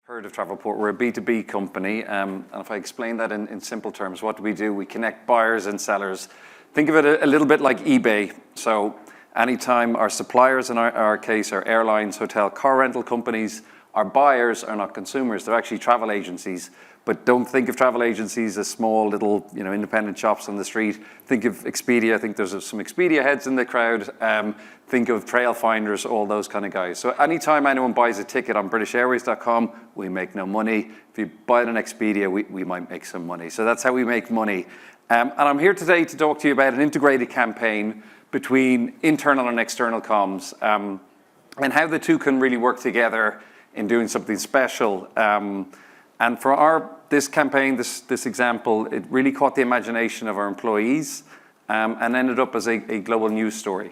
Heard of Travelport. We're a B2B company, and if I explain that in simple terms, what do? We connect buyers and sellers. Think of it a little bit like eBay. So anytime our suppliers, in our case, are airlines, hotel, car rental companies, our buyers are not consumers, they're actually travel agencies. But don't think of travel agencies as small little independent shops on the street. Think of Expedia. I think there's some Expedia heads in the crowd. Think of trail finders, all those kind of guys. So anytime anyone buys a ticket on BritishAirways.com, we make no money. If you buy it on Expedia, we might make some money. So that's how we make money. And I'm here today to talk to you about an integrated campaign between internal and external comms, and how the two can really work together in doing something special. And for this campaign, this example, it really caught the imagination of our employees and ended up as a global news story.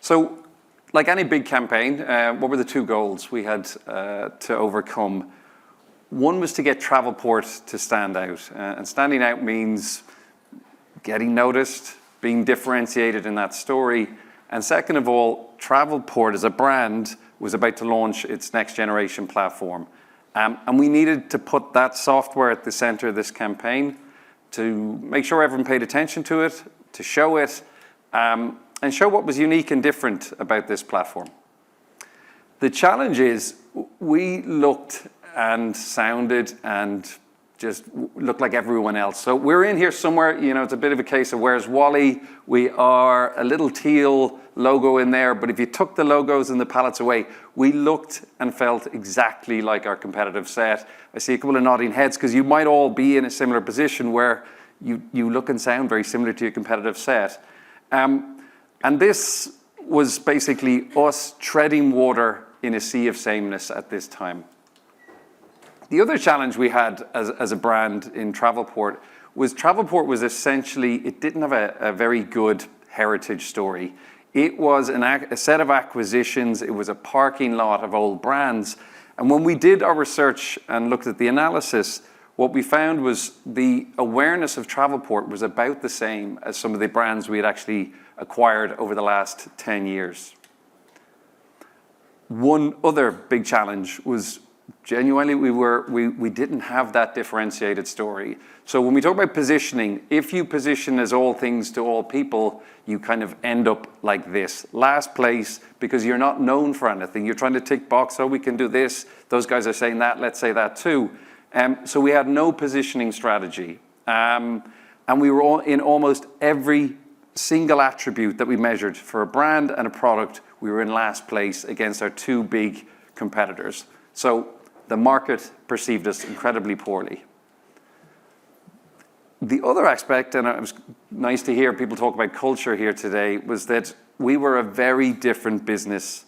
So, like any big campaign, what were the two goals we had to overcome? One was to get Travelport to stand out. And standing out means getting noticed, being differentiated in that story. And second of all, Travelport as a brand was about to launch its next generation platform. And we needed to put that software at the center of this campaign to make sure everyone paid attention to it, to show it, and show what was unique and different about this platform. The challenge is we looked and sounded and just looked like everyone else. So we're in here somewhere, it's a bit of a case of where's Wally? We are a little teal logo in there, but if you took the logos and the palettes away, we looked and felt exactly like our competitive set. I see a couple of nodding heads because you might all be in a similar position where you look and sound very similar to your competitive set. And this was basically us treading water in a sea of sameness at this time. The other challenge we had as a brand in Travelport was essentially, it didn't have a very good heritage story. It was a set of acquisitions. It was a parking lot of old brands. And when we did our research and looked at the analysis, what we found was the awareness of Travelport was about the same as some of the brands we had actually acquired over the last 10 years. One other big challenge was genuinely we didn't have that differentiated story. So when we talk about positioning, if you position as all things to all people, you kind of end up like this. Last place, because you're not known for anything. You're trying to tick box, oh, we can do this. Those guys are saying that, let's say that too. So we had no positioning strategy. And we were all in almost every single attribute that we measured for a brand and a product, we were in last place against our two big competitors. So the market perceived us incredibly poorly. The other aspect, and it was nice to hear people talk about culture here today, was that we were a very different business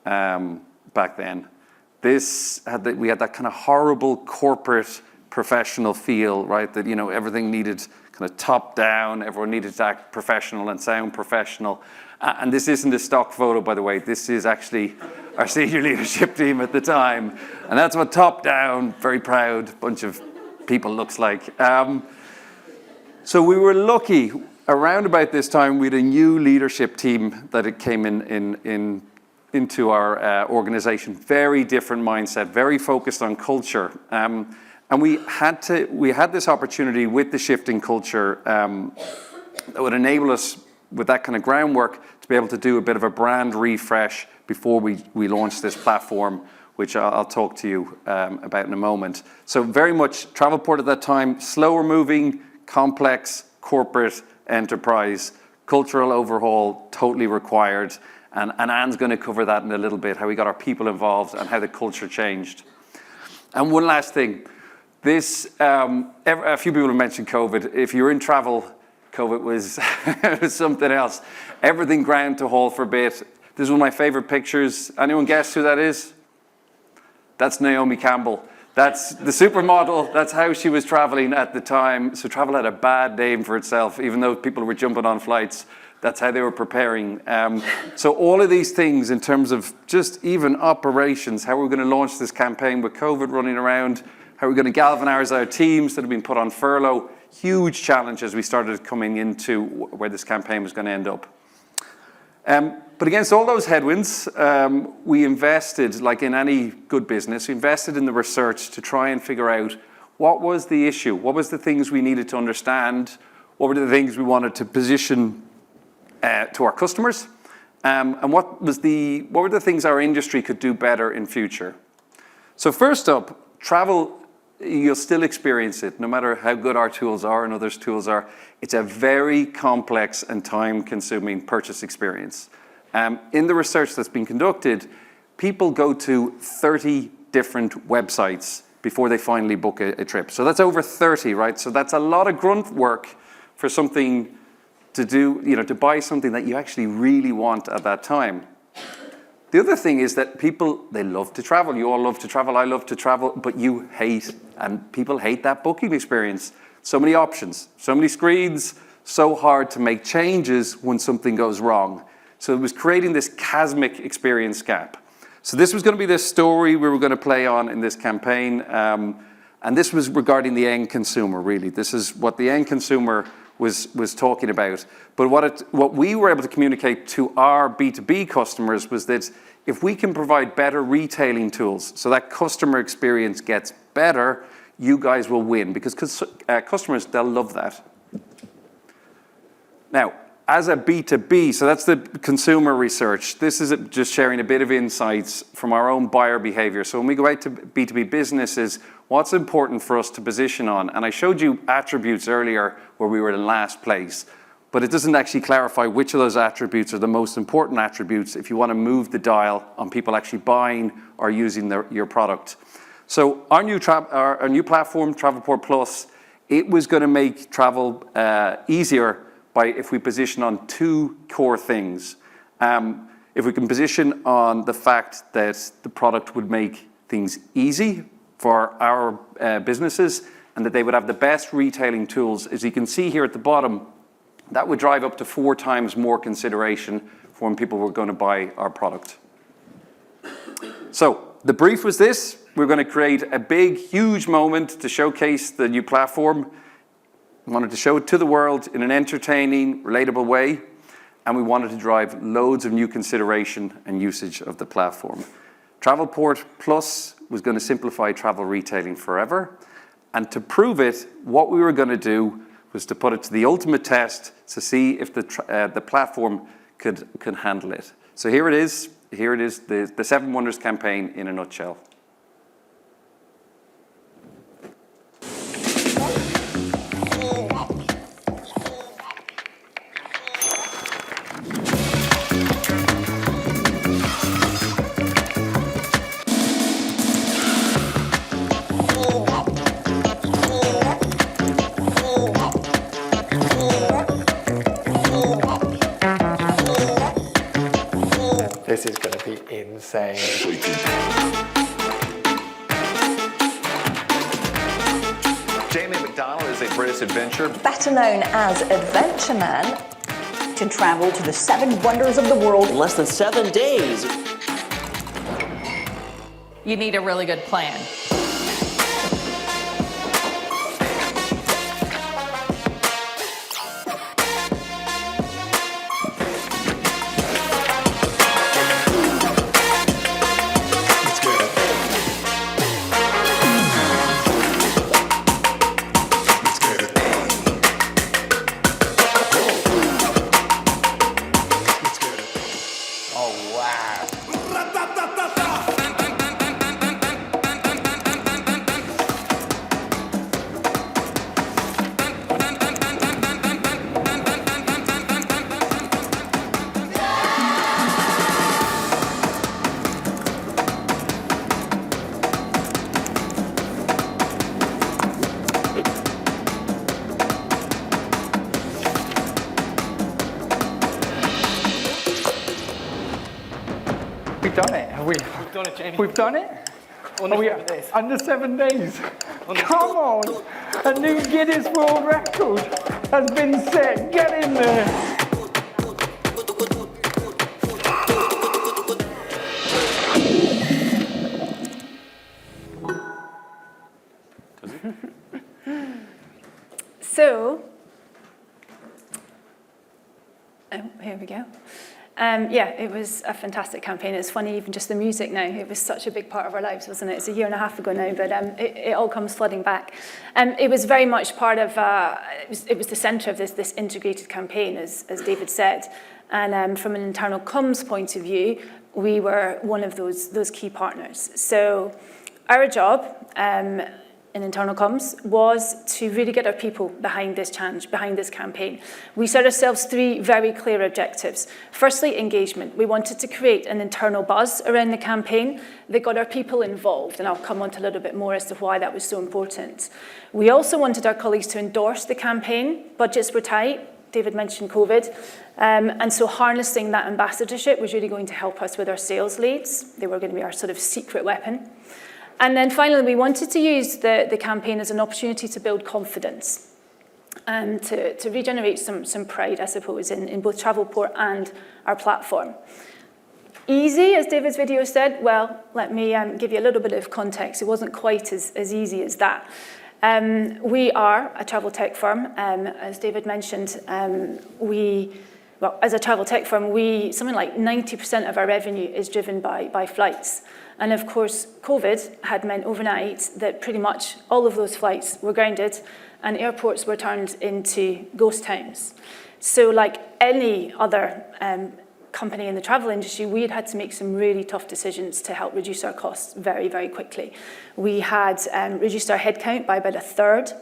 back then. We had that kind of horrible corporate professional feel, right? That, everything needed kind of top down, everyone needed to act professional and sound professional. And this isn't a stock photo, by the way. This is actually our senior leadership team at the time. And that's what top down, very proud bunch of people looks like. So we were lucky. Around about this time, we had a new leadership team that it came into our organization. Very different mindset, very focused on culture. And we had this opportunity with the shift in culture that would enable us, with that kind of groundwork, to be able to do a bit of a brand refresh before we launch this platform, which I'll talk to you about in a moment. So very much Travelport at that time, slower moving, complex, corporate enterprise, cultural overhaul, totally required. And Anne's going to cover that in a little bit, how we got our people involved and how the culture changed. And one last thing. A few people have mentioned COVID. If you're in travel, COVID was, it was something else. Everything ground to halt for a bit. This is one of my favorite pictures. Anyone guess who that is? That's Naomi Campbell. That's the supermodel. That's how she was traveling at the time. So travel had a bad name for itself, even though people were jumping on flights. That's how they were preparing. So all of these things in terms of just even operations, how we're going to launch this campaign with COVID running around, how we're going to galvanize our teams that have been put on furlough, huge challenge as we started coming into where this campaign was going to end up. But against all those headwinds, we invested, like in any good business, we invested in the research to try and figure out what was the issue, what was the things we needed to understand, what were the things we wanted to position to our customers, and what were the things our industry could do better in future. So first up, travel, you'll still experience it, no matter how good our tools are and others' tools are. It's a very complex and time-consuming purchase experience. In the research that's been conducted, people go to 30 different websites before they finally book a trip. So that's over 30, right? So that's a lot of grunt work for something to do, to buy something that you actually really want at that time. The other thing is that people, they love to travel. You all love to travel, I love to travel, but you hate, and people hate that booking experience. So many options, so many screens, so hard to make changes when something goes wrong. So it was creating this chasmic experience gap. So this was going to be the story we were going to play on in this campaign. And this was regarding the end consumer, really. This is what the end consumer was talking about. But what we were able to communicate to our B2B customers was that if we can provide better retailing tools so that customer experience gets better, you guys will win, because customers, they'll love that. Now, as a B2B, so that's the consumer research. This is just sharing a bit of insights from our own buyer behavior. So when we go out to B2B businesses, what's important for us to position on? And I showed you attributes earlier where we were in last place, but it doesn't actually clarify which of those attributes are the most important attributes if you want to move the dial on people actually buying or using your product. So our new platform, Travelport Plus, it was going to make travel easier if we position on two core things. If we can position on the fact that the product would make things easy for our businesses and that they would have the best retailing tools, as you can see here at the bottom, that would drive up to 4 times more consideration for when people were going to buy our product. So the brief was this: we're going to create a big, huge moment to showcase the new platform. We wanted to show it to the world in an entertaining, relatable way, and we wanted to drive loads of new consideration and usage of the platform. Travelport Plus was going to simplify travel retailing forever, and to prove it, what we were going to do was to put it to the ultimate test to see if the platform could handle it. So here it is, the 7 Wonders campaign in a nutshell. This is going to be insane. Jamie McDonald is a British adventurer, better known as Adventureman, to travel to the 7 wonders of the world in less than 7 days. You need a really good plan. We've done it, have we? We've done it, Jamie. We've done it? Under 7 days. Under 7 days. Come on! A new Guinness World Record has been set. Get in there. So, here we go. Yeah, it was a fantastic campaign. It's funny, even just the music now. It was such a big part of our lives, wasn't it? It's a year and a half ago now, but it all comes flooding back. It was very much part of, it was the centre of this integrated campaign, as David said. And from an internal comms point of view, we were one of those key partners. So our job in internal comms was to really get our people behind this challenge, behind this campaign. We set ourselves 3 very clear objectives. Firstly, engagement. We wanted to create an internal buzz around the campaign that got our people involved, and I'll come on to a little bit more as to why that was so important. We also wanted our colleagues to endorse the campaign. Budgets were tight. David mentioned COVID. And so harnessing that ambassadorship was really going to help us with our sales leads. They were going to be our sort of secret weapon. And then finally, we wanted to use the campaign as an opportunity to build confidence and to regenerate some pride, I suppose, in both Travelport and our platform. Easy, as David's video said. Well, let me give you a little bit of context. It wasn't quite as easy as that. We are a travel tech firm. As David mentioned, as a travel tech firm, something like 90% of our revenue is driven by flights. And of course, COVID had meant overnight that pretty much all of those flights were grounded and airports were turned into ghost towns. So like any other company in the travel industry, we had to make some really tough decisions to help reduce our costs very, very quickly. We had reduced our headcount by about 1/3,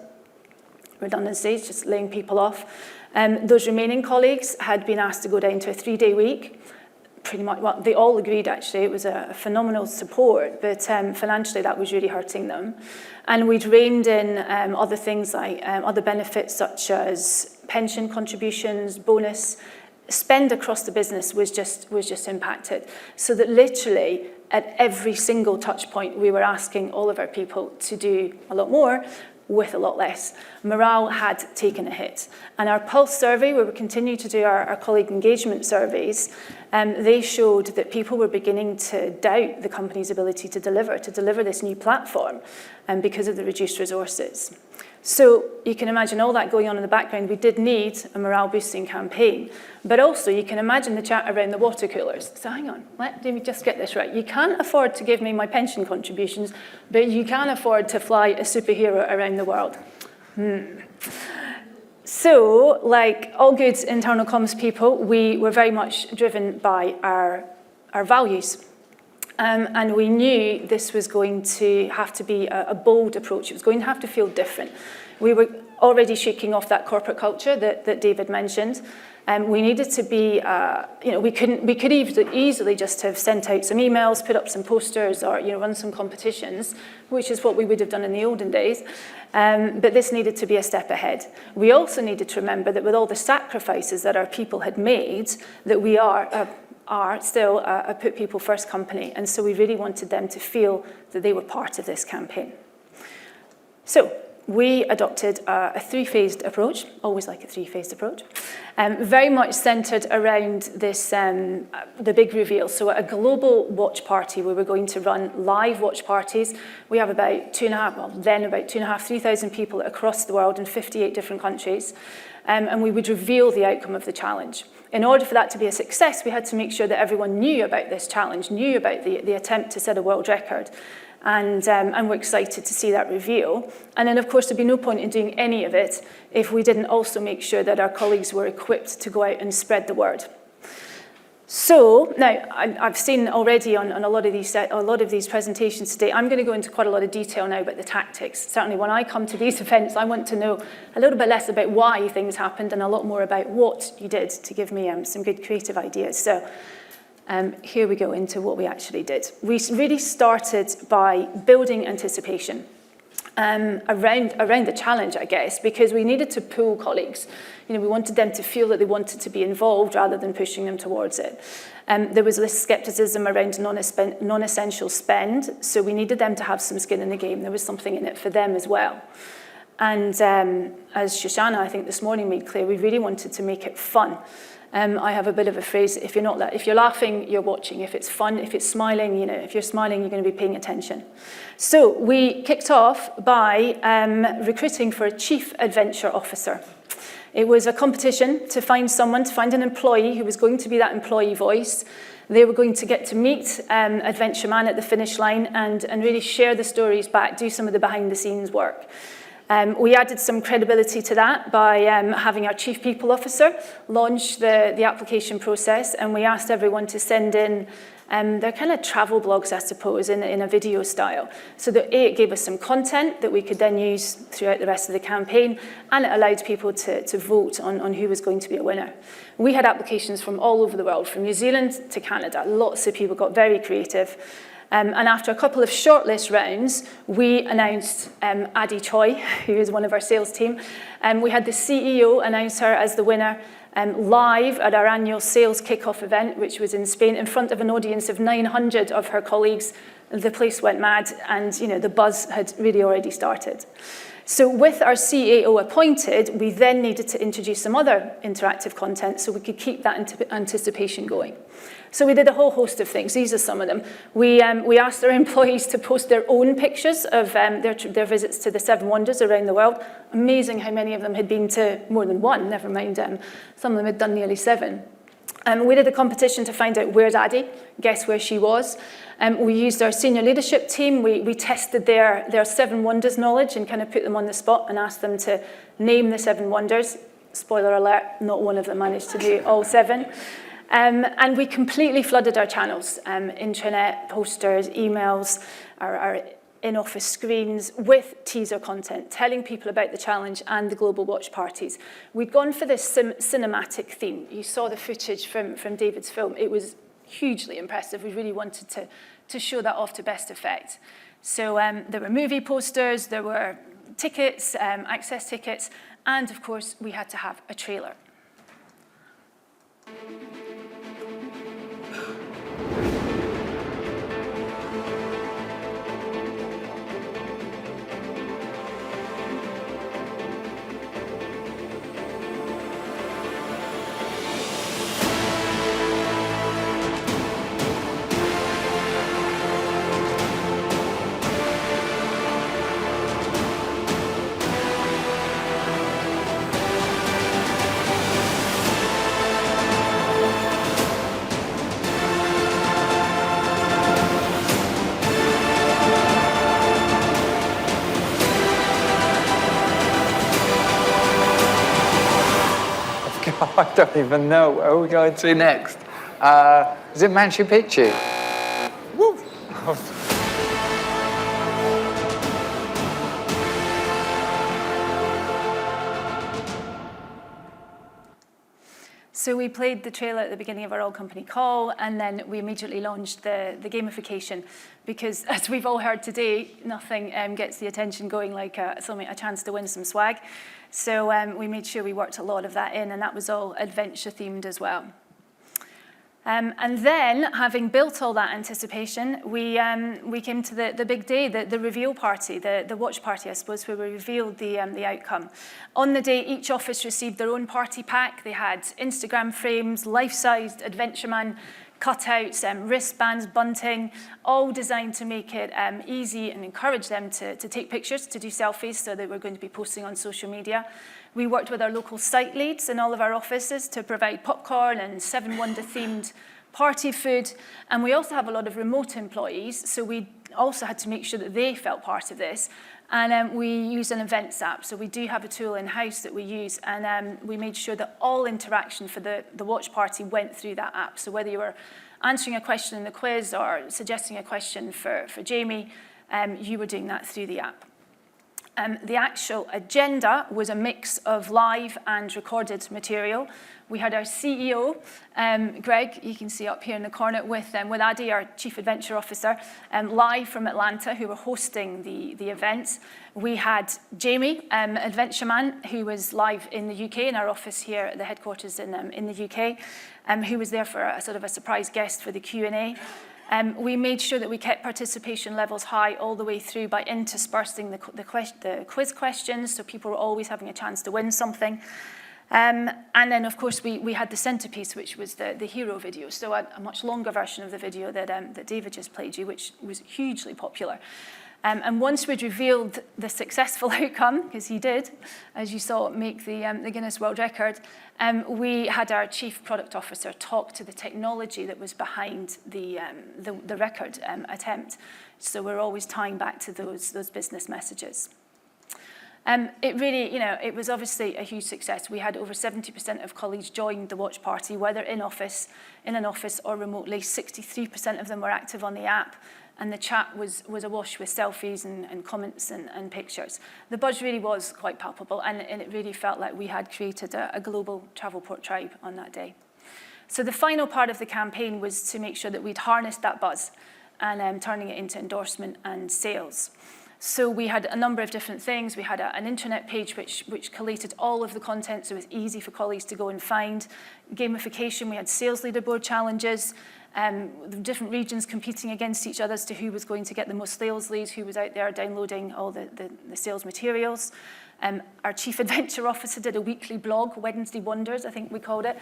redundancies, just laying people off. Those remaining colleagues had been asked to go down to a 3-day week. Pretty much, well, they all agreed actually. It was a phenomenal support, but financially that was really hurting them. And we'd reined in other things like other benefits such as pension contributions, bonus. Spend across the business was just impacted. So that literally at every single touch point, we were asking all of our people to do a lot more with a lot less. Morale had taken a hit. And our Pulse survey, where we continue to do our colleague engagement surveys, they showed that people were beginning to doubt the company's ability to deliver this new platform because of the reduced resources. So you can imagine all that going on in the background. We did need a morale-boosting campaign. But also, you can imagine the chat around the water coolers. So hang on, let me just get this right. You can't afford to give me my pension contributions, but you can afford to fly a superhero around the world. So, like all good internal comms people, we were very much driven by our values. And we knew this was going to have to be a bold approach. It was going to have to feel different. We were already shaking off that corporate culture that David mentioned. We needed to be, we could easily just have sent out some emails, put up some posters, or run some competitions, which is what we would have done in the olden days. But this needed to be a step ahead. We also needed to remember that with all the sacrifices that our people had made, that we are still a put people first company. And so we really wanted them to feel that they were part of this campaign. So we adopted a 3-phased approach, always like a 3-phased approach, very much centered around this, the big reveal. So a global watch party, we were going to run live watch parties. We have about 3,500 people across the world in 58 different countries. And we would reveal the outcome of the challenge. In order for that to be a success, we had to make sure that everyone knew about this challenge, knew about the attempt to set a world record. And we're excited to see that reveal. And then, of course, there'd be no point in doing any of it if we didn't also make sure that our colleagues were equipped to go out and spread the word. So now, I've seen already on a lot of these presentations today, I'm going to go into quite a lot of detail now about the tactics. Certainly when I come to these events, I want to know a little bit less about why things happened and a lot more about what you did to give me some good creative ideas. So here we go into what we actually did. We really started by building anticipation around the challenge, I guess, because we needed to pull colleagues. We wanted them to feel that they wanted to be involved rather than pushing them towards it. There was this skepticism around non-essential spend, so we needed them to have some skin in the game. There was something in it for them as well. And as Shoshana, I think this morning made clear, we really wanted to make it fun. I have a bit of a phrase, if you're laughing, you're watching. If it's fun, if it's smiling, if you're smiling, you're going to be paying attention. So we kicked off by recruiting for a chief adventure officer. It was a competition to find an employee who was going to be that employee voice. They were going to get to meet Adventureman at the finish line and really share the stories back, do some of the behind-the-scenes work. We added some credibility to that by having our Chief People Officer launch the application process, and we asked everyone to send in their kind of travel blogs, I suppose, in a video style. So that it gave us some content that we could then use throughout the rest of the campaign, and it allowed people to vote on who was going to be a winner. We had applications from all over the world, from New Zealand to Canada. Lots of people got very creative. And after a couple of shortlist rounds, we announced Addie Choi, who is one of our sales team. We had the CEO announce her as the winner live at our annual sales kickoff event, which was in Spain, in front of an audience of 900 of her colleagues. The place went mad, and the buzz had really already started. So with our CAO appointed, we then needed to introduce some other interactive content so we could keep that anticipation going. So we did a whole host of things. These are some of them. We asked our employees to post their own pictures of their visits to the 7 wonders around the world. Amazing how many of them had been to more than one, never mind some of them had done nearly 7. We did a competition to find out where's Addie, guess where she was. We used our senior leadership team. We tested their 7 wonders knowledge and kind of put them on the spot and asked them to name the 7 wonders. Spoiler alert, not one of them managed to do all 7. And we completely flooded our channels, intranet, posters, emails, our in-office screens with teaser content, telling people about the challenge and the global watch parties. We'd gone for this cinematic theme. You saw the footage from David's film. It was hugely impressive. We really wanted to show that off to best effect. So there were movie posters, there were tickets, access tickets, and of course we had to have a trailer. I don't even know. Where are we going to next? Is it Machu Picchu? Woo! So we played the trailer at the beginning of our all-company call, and then we immediately launched the gamification, because as we've all heard today, nothing gets the attention going like a chance to win some swag. So we made sure we worked a lot of that in, and that was all adventure-themed as well. And then, having built all that anticipation, we came to the big day, the reveal party, the watch party, I suppose, where we revealed the outcome. On the day, each office received their own party pack. They had Instagram frames, life-sized Adventureman cutouts, wristbands, bunting, all designed to make it easy and encourage them to take pictures, to do selfies, so that we're going to be posting on social media. We worked with our local site leads in all of our offices to provide popcorn and 7 Wonder-themed party food. And we also have a lot of remote employees, so we also had to make sure that they felt part of this. And we use an events app, so we do have a tool in-house that we use, and we made sure that all interaction for the watch party went through that app. So whether you were answering a question in the quiz or suggesting a question for Jamie, you were doing that through the app. The actual agenda was a mix of live and recorded material. We had our CEO, Greg, you can see up here in the corner, with Addie, our Chief Adventure Officer, live from Atlanta, who were hosting the event. We had Jamie, Adventureman, who was live in the UK, in our office here at the headquarters in the UK, who was there for a sort of a surprise guest for the Q&A. We made sure that we kept participation levels high all the way through by interspersing the quiz questions, so people were always having a chance to win something. And then, of course, we had the centerpiece, which was the hero video, so a much longer version of the video that David just played you, which was hugely popular. And once we'd revealed the successful outcome, because he did, as you saw, make the Guinness World Record, we had our Chief Product Officer talk to the technology that was behind the record attempt. So we're always tying back to those business messages. It really, it was obviously a huge success. We had over 70% of colleagues join the watch party, whether in an office or remotely. 63% of them were active on the app, and the chat was awash with selfies and comments and pictures. The buzz really was quite palpable, and it really felt like we had created a global Travelport tribe on that day. So the final part of the campaign was to make sure that we'd harnessed that buzz and turning it into endorsement and sales. So we had a number of different things. We had an intranet page which collated all of the content, so it was easy for colleagues to go and find. Gamification, we had sales leaderboard challenges, the different regions competing against each other as to who was going to get the most sales leads, who was out there downloading all the sales materials. Our Chief Adventure Officer did a weekly blog, Wednesday Wonders, I think we called it,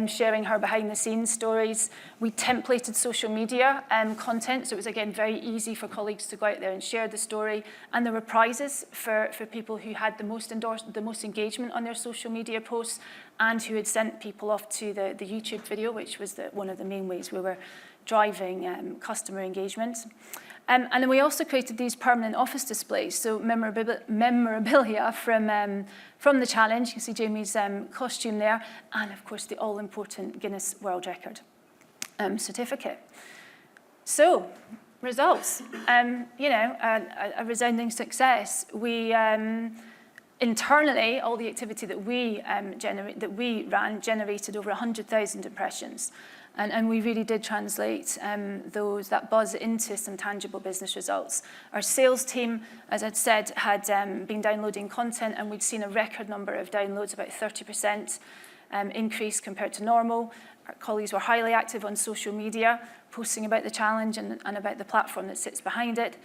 sharing her behind-the-scenes stories. We templated social media content, so it was, again, very easy for colleagues to go out there and share the story. And there were prizes for people who had the most engagement on their social media posts and who had sent people off to the YouTube video, which was one of the main ways we were driving customer engagement. And then we also created these permanent office displays, so memorabilia from the challenge. You can see Jamie's costume there, and of course the all-important Guinness World Record certificate. So, results. A resounding success. We internally, all the activity that we ran generated over 100,000 impressions. And we really did translate that buzz into some tangible business results. Our sales team, as I'd said, had been downloading content, and we'd seen a record number of downloads, about 30% increase compared to normal. Our colleagues were highly active on social media, posting about the challenge and about the platform that sits behind it.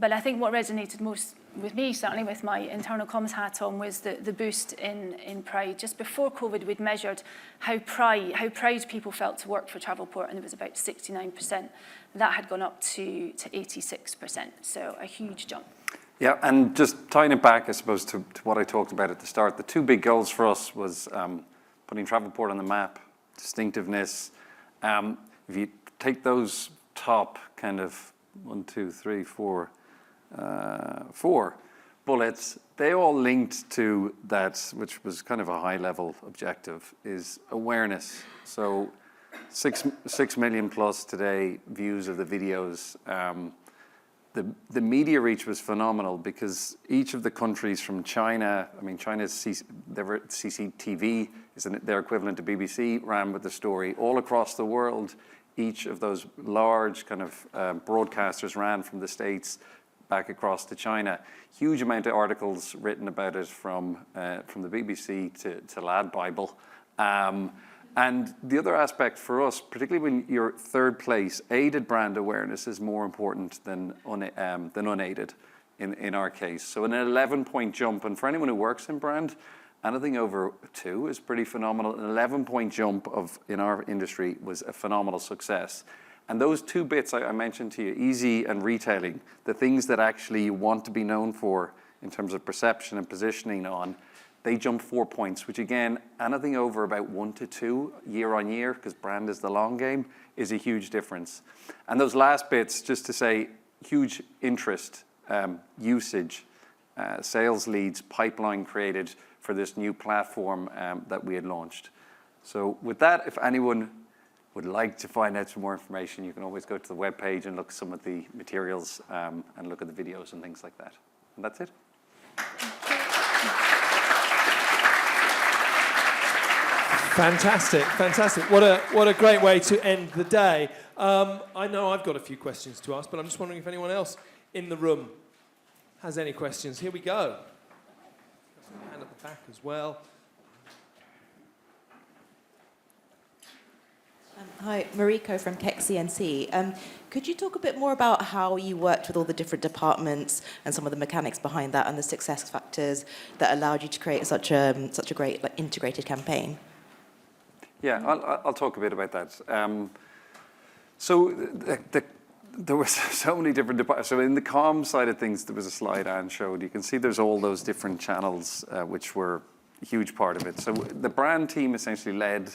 But I think what resonated most with me, certainly with my internal comms hat on, was the boost in pride. Just before COVID, we'd measured how proud people felt to work for Travelport, and it was about 69%. That had gone up to 86%, so a huge jump. Yeah, and just tying it back, I suppose, to what I talked about at the start, the two big goals for us was putting Travelport on the map, distinctiveness. If you take those top kind of 4 bullets, they all linked to that, which was kind of a high-level objective, is awareness. So 6 million plus today views of the videos. The media reach was phenomenal because each of the countries from China, China's CCTV, is their equivalent to BBC, ran with the story. All across the world, each of those large kind of broadcasters ran from the States back across to China. Huge amount of articles written about it from the BBC to Lad Bible. And the other aspect for us, particularly when you're third place, aided brand awareness is more important than unaided in our case. So an 11-point jump, and for anyone who works in brand, anything over 2 is pretty phenomenal. An 11-point jump in our industry was a phenomenal success. And those 2 bits I mentioned to you, easy and retailing, the things that actually you want to be known for in terms of perception and positioning on, they jump 4 points, which again, anything over about 1 to 2 year on year, because brand is the long game, is a huge difference. And those last bits, just to say, huge interest, usage, sales leads, pipeline created for this new platform that we had launched. So with that, if anyone would like to find out some more information, you can always go to the webpage and look at some of the materials and look at the videos and things like that. And that's it. Fantastic, fantastic. What a great way to end the day. I know I've got a few questions to ask, but I'm just wondering if anyone else in the room has any questions. Here we go. And at the back as well. Hi, Mariko from Keck CNC. Could you talk a bit more about how you worked with all the different departments and some of the mechanics behind that and the success factors that allowed you to create such a great integrated campaign? Yeah, I'll talk a bit about that. So There was so many different departments. So in the comm side of things, there was a slide Anne showed. You can see there's all those different channels, which were a huge part of it. So the brand team essentially led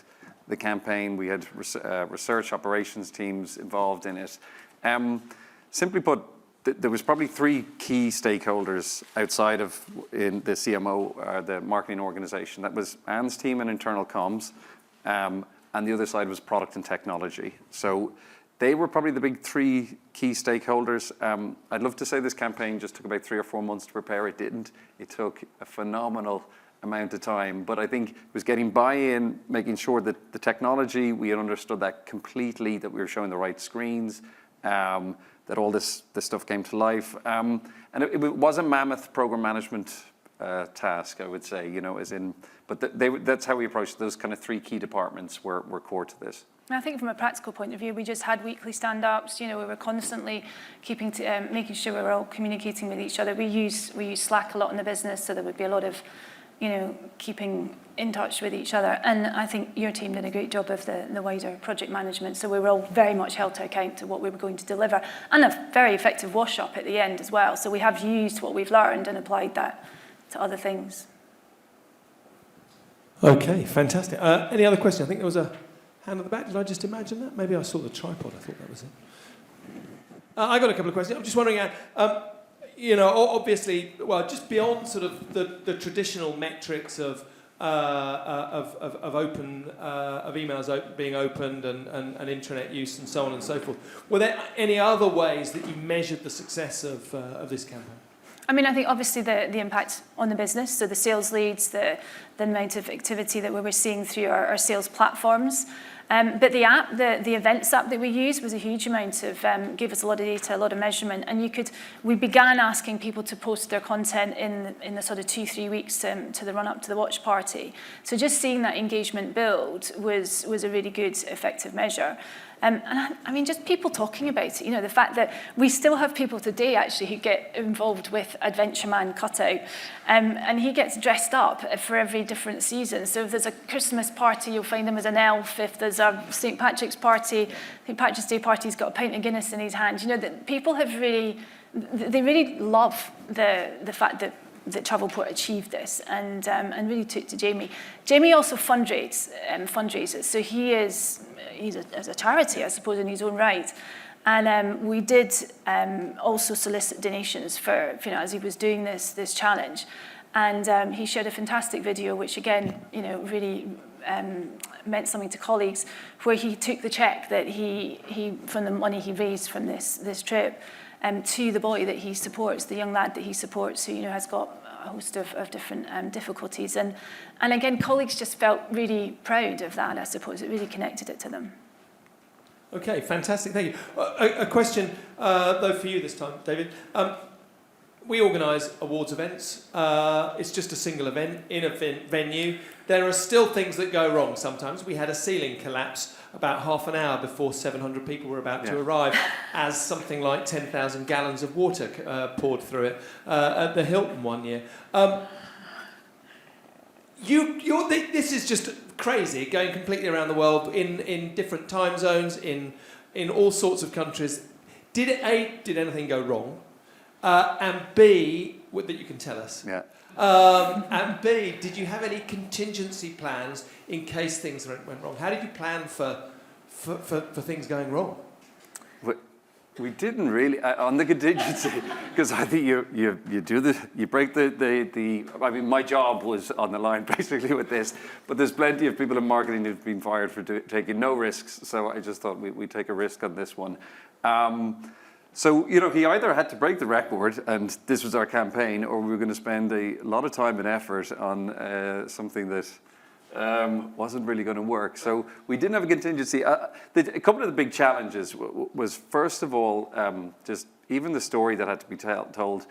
the campaign. We had research operations teams involved in it. Simply put, there was probably three key stakeholders outside of in the CMO, the marketing organization. That was Anne's team and internal comms, and the other side was product and technology. So they were probably the big three key stakeholders. I'd love to say this campaign just took about 3 or 4 months to prepare. It didn't. It took a phenomenal amount of time, but I think it was getting buy-in, making sure that the technology, we had understood that completely, that we were showing the right screens, that all this stuff came to life. And it was a mammoth program management task, I would say, but that's how we approached those kind of three key departments were core to this. I think from a practical point of view, we just had weekly stand-ups. We were constantly making sure we were all communicating with each other. We use Slack a lot in the business, so there would be a lot of, keeping in touch with each other. And I think your team did a great job of the wider project management. So we were all very much held to account to what we were going to deliver, and a very effective wash-up at the end as well. So we have used what we've learned and applied that to other things. Okay, fantastic. Any other questions? I think there was a hand at the back. Did I just imagine that? Maybe I saw the tripod. I thought that was it. I got a couple of questions. I'm just wondering, obviously, well, just beyond sort of the traditional metrics of open of emails being opened and intranet use and so on and so forth, were there any other ways that you measured the success of this campaign? I mean, I think obviously the impact on the business, so the sales leads, the amount of activity that we were seeing through our sales platforms. But the app, the events app that we used was a huge amount of, gave us a lot of data, a lot of measurement. And we began asking people to post their content in the sort of 2-3 weeks to the run up to the watch party. So just seeing that engagement build was a really good, effective measure. And I mean, just people talking about it, the fact that we still have people today actually who get involved with Adventureman cutout, and he gets dressed up for every different season. So if there's a Christmas party, you'll find him as an elf. If there's a St. Patrick's party, St. Patrick's Day party, he's got a pint of Guinness in his hand. That people have they really love the fact that Travelport achieved this, and really took to Jamie. Jamie also fundraises, so he's a charity, I suppose, in his own right. And we did also solicit donations for as he was doing this challenge, and he shared a fantastic video, which again, really meant something to colleagues, where he took the check that he from the money he raised from this trip. To the boy that he supports, the young lad that he supports, who has got a host of different difficulties, and again, colleagues just felt really proud of that. I suppose it really connected it to them. Okay, fantastic, thank you. A question though for you this time, David. We organise awards events. It's just a single event in a venue. There are still things that go wrong sometimes. We had a ceiling collapse about half an hour before 700 people were about to arrive, as something like 10,000 gallons of water poured through it at the Hilton one year. This is just crazy, going completely around the world in different time zones, in all sorts of countries. Did anything go wrong? And B, that you can tell us. Yeah. And B, did you have any contingency plans in case things went wrong? How did you plan for things going wrong? We didn't really on the contingency, because I think you break the. I mean, my job was on the line basically with this, but there's plenty of people in marketing who've been fired for taking no risks. So I just thought we'd take a risk on this one. So, he either had to break the record, and this was our campaign, or we were going to spend a lot of time and effort on something that wasn't really going to work. So we didn't have a contingency. A couple of the big challenges was, first of all, just even the story that had to be told.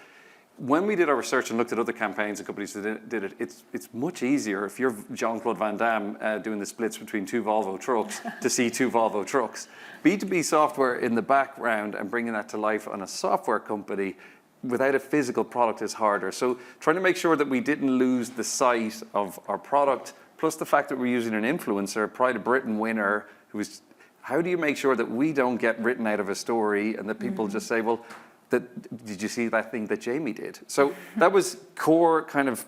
When we did our research and looked at other campaigns and companies that did it, it's much easier if you're Jean-Claude Van Damme doing the splits between 2 Volvo trucks to see 2 Volvo trucks. B2B software in the background and bringing that to life on a software company without a physical product is harder. So trying to make sure that we didn't lose the sight of our product, plus the fact that we're using an influencer, Pride of Britain winner, who was how do you make sure that we don't get written out of a story and that people just say, well, did you see that thing that Jamie did? So that was core kind of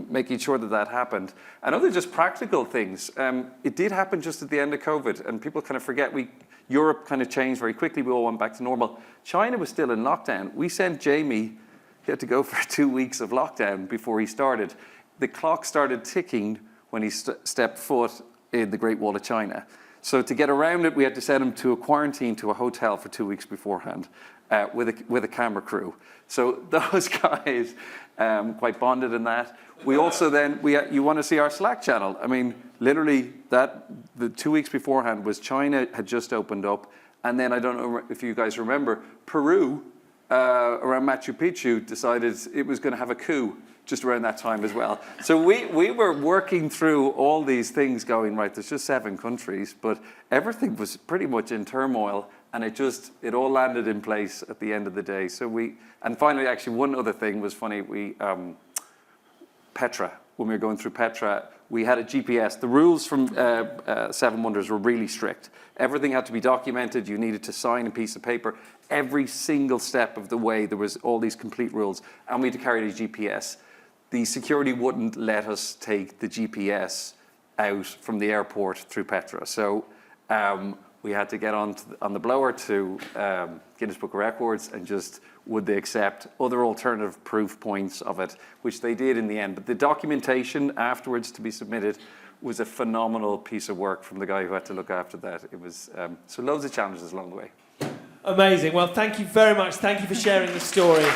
making sure that that happened. And other just practical things. It did happen just at the end of COVID, and people kind of forget Europe kind of changed very quickly. We all went back to normal. China was still in lockdown. We sent Jamie, he had to go for 2 weeks of lockdown before he started. The clock started ticking when he stepped foot in the Great Wall of China. So to get around it, we had to send him to a quarantine to a hotel for 2 weeks beforehand with a camera crew. So those guys quite bonded in that. We also then, you want to see our Slack channel. I mean, literally the 2 weeks beforehand was China had just opened up. And then I don't know if you guys remember, Peru, around Machu Picchu, decided it was going to have a coup just around that time as well. So we were working through all these things going, right, there's just 7 countries, but everything was pretty much in turmoil, and it all landed in place at the end of the day. So and finally, actually, one other thing was funny, Petra, when we were going through Petra, we had a GPS. The rules from Seven Wonders were really strict. Everything had to be documented. You needed to sign a piece of paper. Every single step of the way, there was all these complete rules, and we had to carry the GPS. The security wouldn't let us take the GPS out from the airport through Petra. So we had to get on the blower to Guinness Book of Records and just would they accept other alternative proof points of it, which they did in the end. But the documentation afterwards to be submitted was a phenomenal piece of work from the guy who had to look after that. It was so loads of challenges along the way. Amazing. Well, thank you very much. Thank you for sharing the story.